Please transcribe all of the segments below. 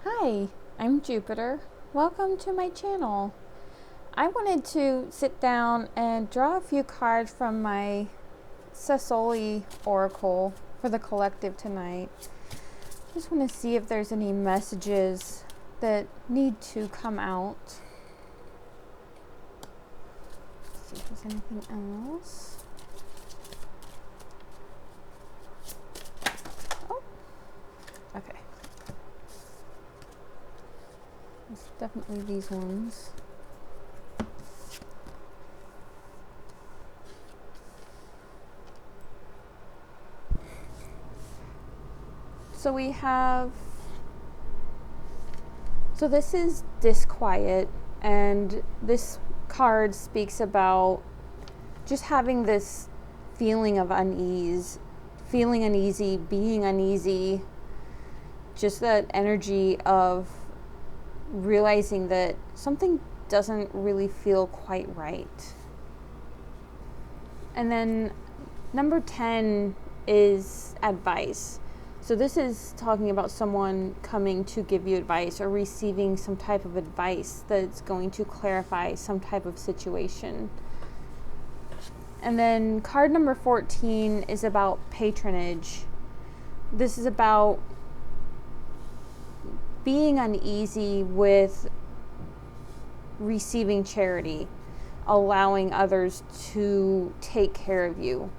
Hi, I'm Jupiter. Welcome to my channel. I wanted to sit down and draw a few cards from my Ceccoli oracle for the collective tonight. Just want to see if there's any messages that need to come out. Let's see if there's anything else. Oh, okay. It's definitely these ones. So we have, so this is disquiet, and this card speaks about just having this feeling of unease, feeling uneasy, being uneasy, just that energy of realizing that something doesn't really feel quite right. And then number 10 is advice. So this is talking about someone coming to give you advice or receiving some type of advice that's going to clarify some type of situation. And then card number 14 is about patronage. This is about being uneasy with receiving charity, allowing others to take care of you.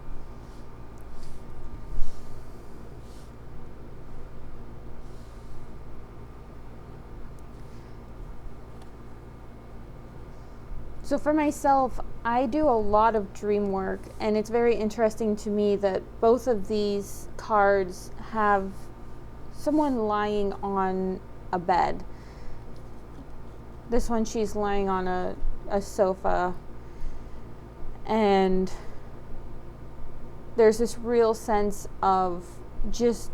So for myself, I do a lot of dream work, and it's very interesting to me that both of these cards have someone lying on a bed. This one, she's lying on a sofa, and there's this real sense of just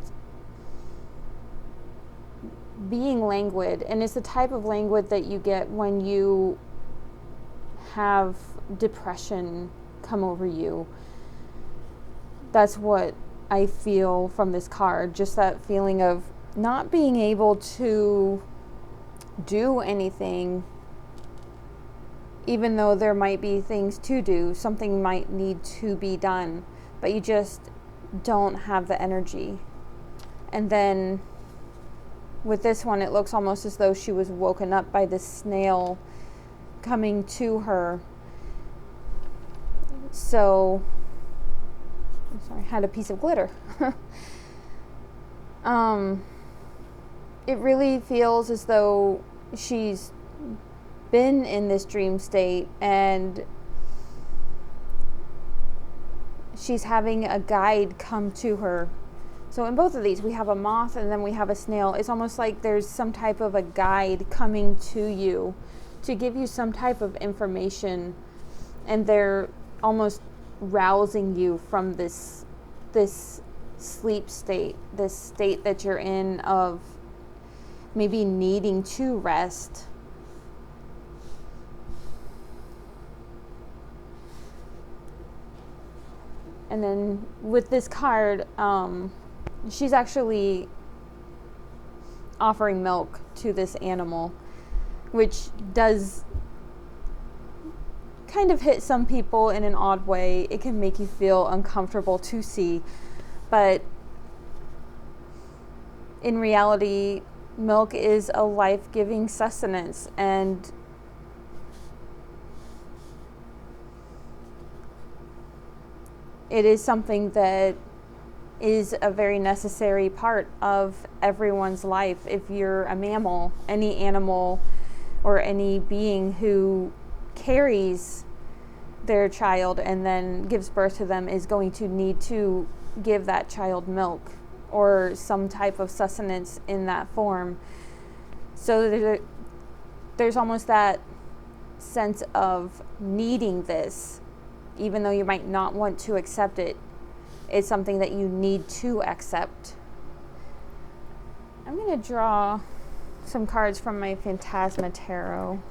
being languid, and it's the type of languid that you get when you have depression come over you. That's what I feel from this card, just that feeling of not being able to do anything, even though there might be things to do, something might need to be done, but you just don't have the energy. And then with this one, it looks almost as though she was woken up by this snail coming to her. So, I'm sorry, I had a piece of glitter. It really feels as though she's been in this dream state and she's having a guide come to her. So in both of these, we have a moth and then we have a snail. It's almost like there's some type of a guide coming to you to give you some type of information, and they're almost rousing you from this sleep state, this state that you're in of maybe needing to rest. And then with this card, she's actually offering milk to this animal, which does kind of hit some people in an odd way. It can make you feel uncomfortable to see, but in reality, milk is a life-giving sustenance, and it is something that is a very necessary part of everyone's life. If you're a mammal, any animal or any being who carries their child and then gives birth to them is going to need to give that child milk or some type of sustenance in that form. So there's almost that sense of needing this, even though you might not want to accept it. It's something that you need to accept. I'm going to draw some cards from my Phantasma tarot.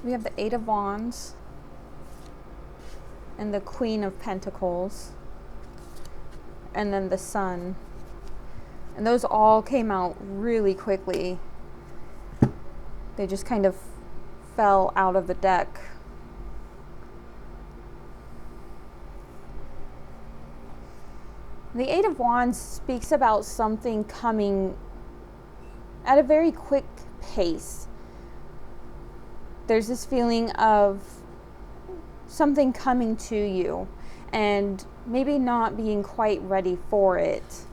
We have the Eight of Wands and the Queen of Pentacles, and then the Sun. And those all came out really quickly. They just kind of fell out of the deck. The Eight of Wands speaks about something coming at a very quick pace. There's this feeling of something coming to you and maybe not being quite ready for it.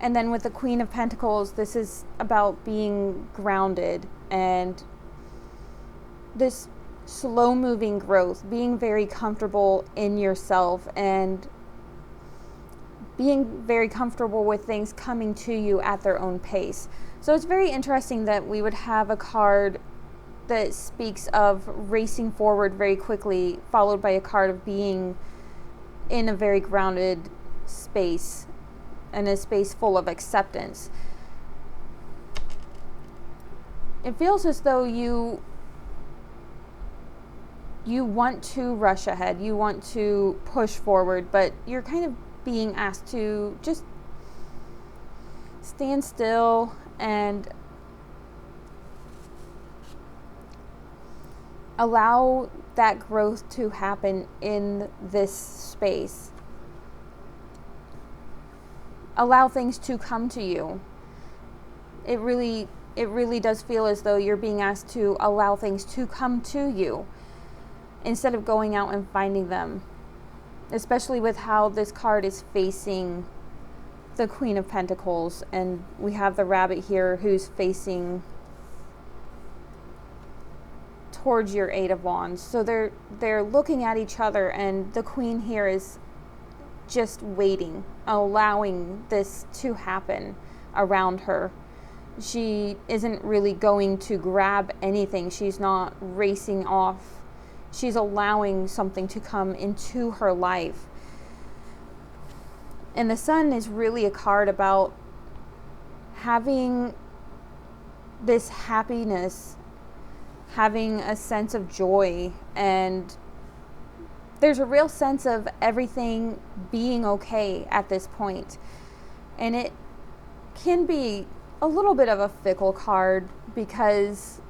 And then with the Queen of Pentacles, this is about being grounded and this slow moving growth, being very comfortable in yourself and being very comfortable with things coming to you at their own pace. So it's very interesting that we would have a card that speaks of racing forward very quickly, followed by a card of being in a very grounded space and a space full of acceptance. It feels as though you want to rush ahead, you want to push forward, but you're kind of being asked to just stand still and allow that growth to happen in this space. Allow things to come to you. It really does feel as though you're being asked to allow things to come to you instead of going out and finding them. Especially with how this card is facing the Queen of Pentacles, and we have the Rabbit here who's facing towards your Eight of Wands. So they're looking at each other, and the Queen here is just waiting, allowing this to happen around her. She isn't really going to grab anything. She's not racing off. She's allowing something to come into her life. And the Sun is really a card about having this happiness, having a sense of joy, and there's a real sense of everything being okay at this point. And it can be a little bit of a fickle card because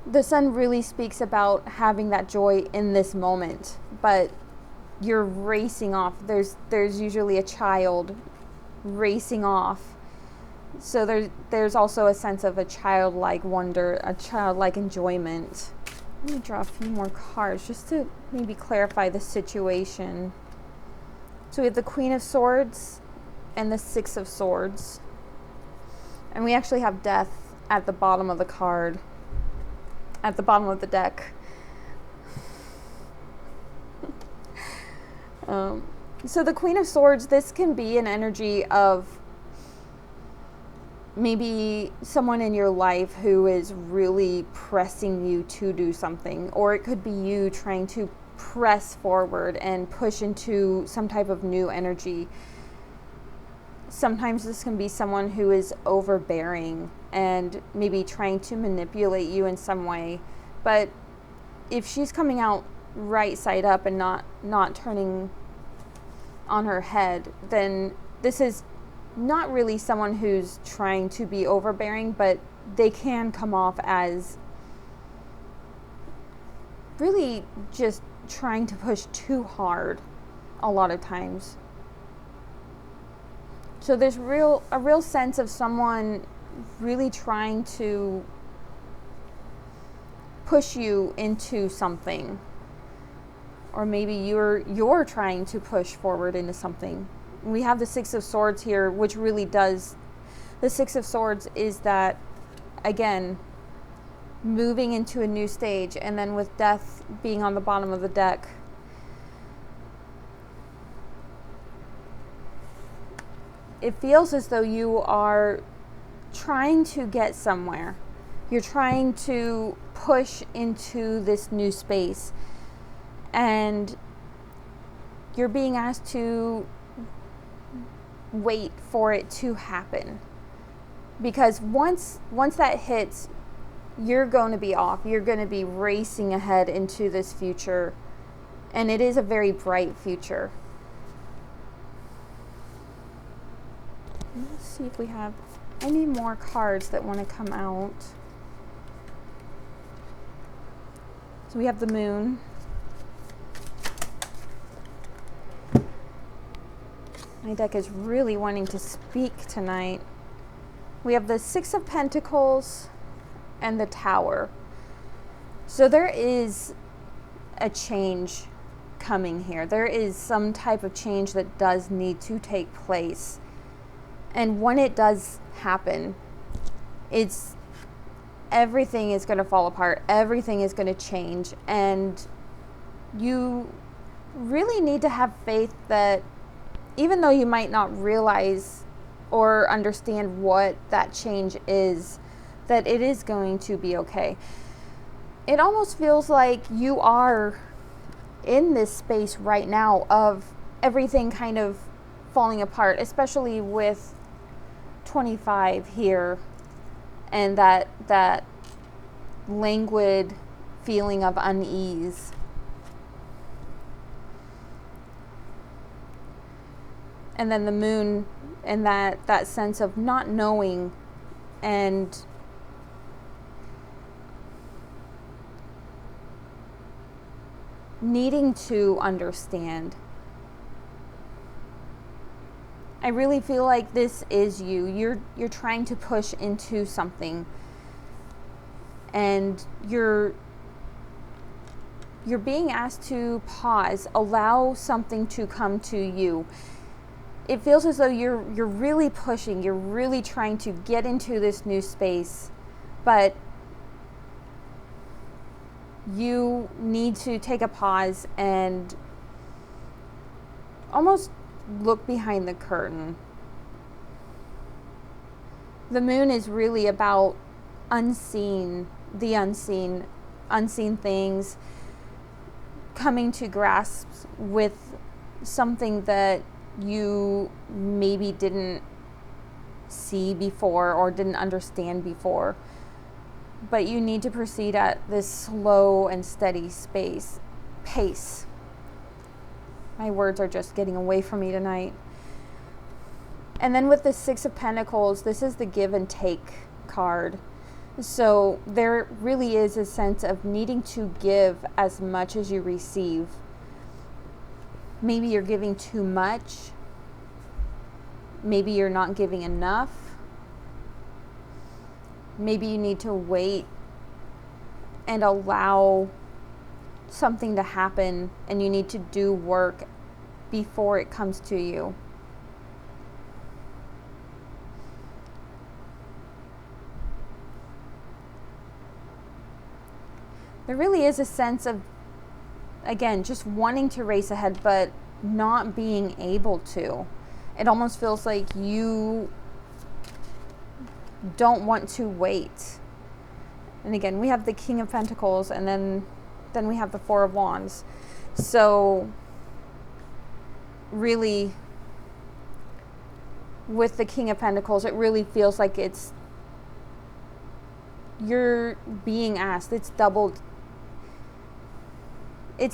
the Sun really speaks about having that joy in this moment, but you're racing off. There's usually a child racing off. So there's also a sense of a childlike wonder, a childlike enjoyment. Let me draw a few more cards just to maybe clarify the situation. So we have the Queen of Swords and the Six of Swords. And we actually have Death at the bottom of the card. At the bottom of the deck. So the Queen of Swords, this can be an energy of maybe someone in your life who is really pressing you to do something, or it could be you trying to press forward and push into some type of new energy. Sometimes this can be someone who is overbearing and maybe trying to manipulate you in some way. But if she's coming out right side up and not turning on her head, then this is not really someone who's trying to be overbearing, but they can come off as really just trying to push too hard a lot of times. So there's a real sense of someone really trying to push you into something, or maybe you're trying to push forward into something. We have the Six of Swords here, which really does. The Six of Swords is that, again, moving into a new stage, and then with Death being on the bottom of the deck, it feels as though you are trying to get somewhere. You're trying to push into this new space, and you're being asked to wait for it to happen. because once that hits, you're going to be off. You're going to be racing ahead into this future, and it is a very bright future. Let's see if we have any more cards that want to come out. So we have the moon. My deck is really wanting to speak tonight. We have the Six of Pentacles and the Tower. So there is a change coming here. There is some type of change that does need to take place. And when it does happen, everything is going to fall apart. Everything is going to change. And you really need to have faith that even though you might not realize or understand what that change is, that it is going to be okay. It almost feels like you are in this space right now of everything kind of falling apart, especially with 25 here and that languid feeling of unease. And then the moon and that sense of not knowing and needing to understand. I really feel like this is you. You're trying to push into something, and you're being asked to pause, allow something to come to you. It feels as though you're really pushing, you're really trying to get into this new space, but you need to take a pause and almost look behind the curtain. The moon is really about unseen things, coming to grasp with something that you maybe didn't see before or didn't understand before. But you need to proceed at this slow and steady pace. My words are just getting away from me tonight. And then with the Six of Pentacles, this is the give and take card. So there really is a sense of needing to give as much as you receive. Maybe you're giving too much. Maybe you're not giving enough. Maybe you need to wait and allow something to happen, and you need to do work before it comes to you. There really is a sense of, again, just wanting to race ahead, but not being able to. It almost feels like you don't want to wait. And again, we have the King of Pentacles, and then we have the Four of Wands. So really, with the King of Pentacles, it really feels like you're being asked. It's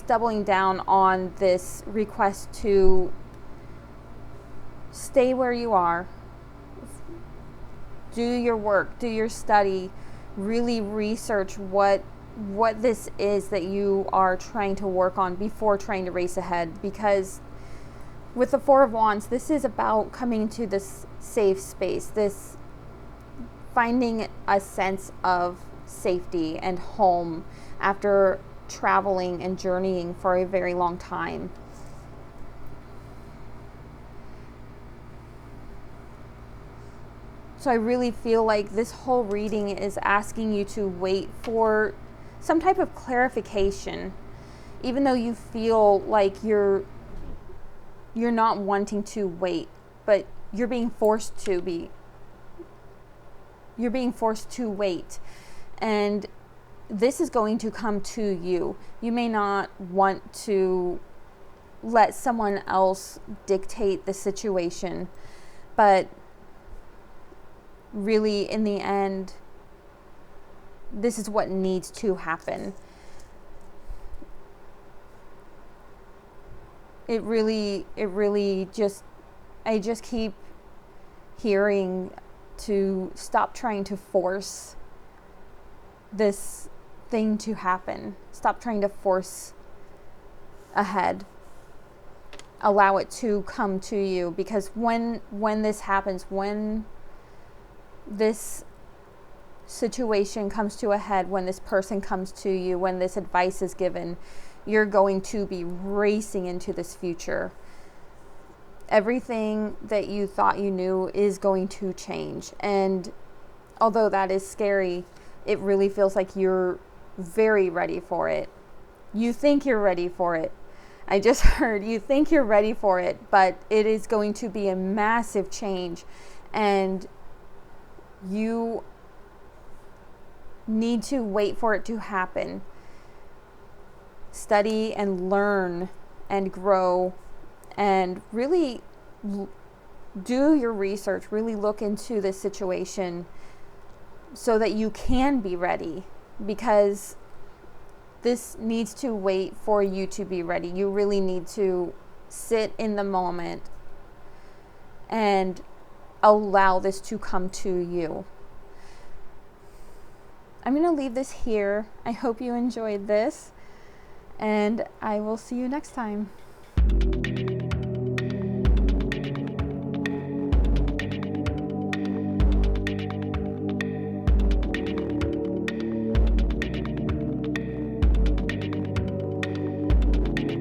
doubling down on this request to stay where you are, do your work, do your study, really research what this is that you are trying to work on before trying to race ahead. Because with the Four of Wands, this is about coming to this safe space, this finding a sense of safety and home after traveling and journeying for a very long time. So I really feel like this whole reading is asking you to wait for some type of clarification, even though you feel like you're not wanting to wait, but you're being forced to wait. And this is going to come to you. You may not want to let someone else dictate the situation, but really, in the end, this is what needs to happen. It really just, I just keep hearing to stop trying to force this thing to happen. Stop trying to force ahead. Allow it to come to you, because when this happens, when this situation comes to a head, when this person comes to you, when this advice is given, you're going to be racing into this future. Everything that you thought you knew is going to change. And although that is scary, it really feels like you're very ready for it. You think you're ready for it. I just heard you think you're ready for it, but it is going to be a massive change, and you need to wait for it to happen. Study and learn and grow, and really do your research, really look into this situation so that you can be ready, because this needs to wait for you to be ready. You really need to sit in the moment and allow this to come to you. I'm going to leave this here. I hope you enjoyed this, and I will see you next time.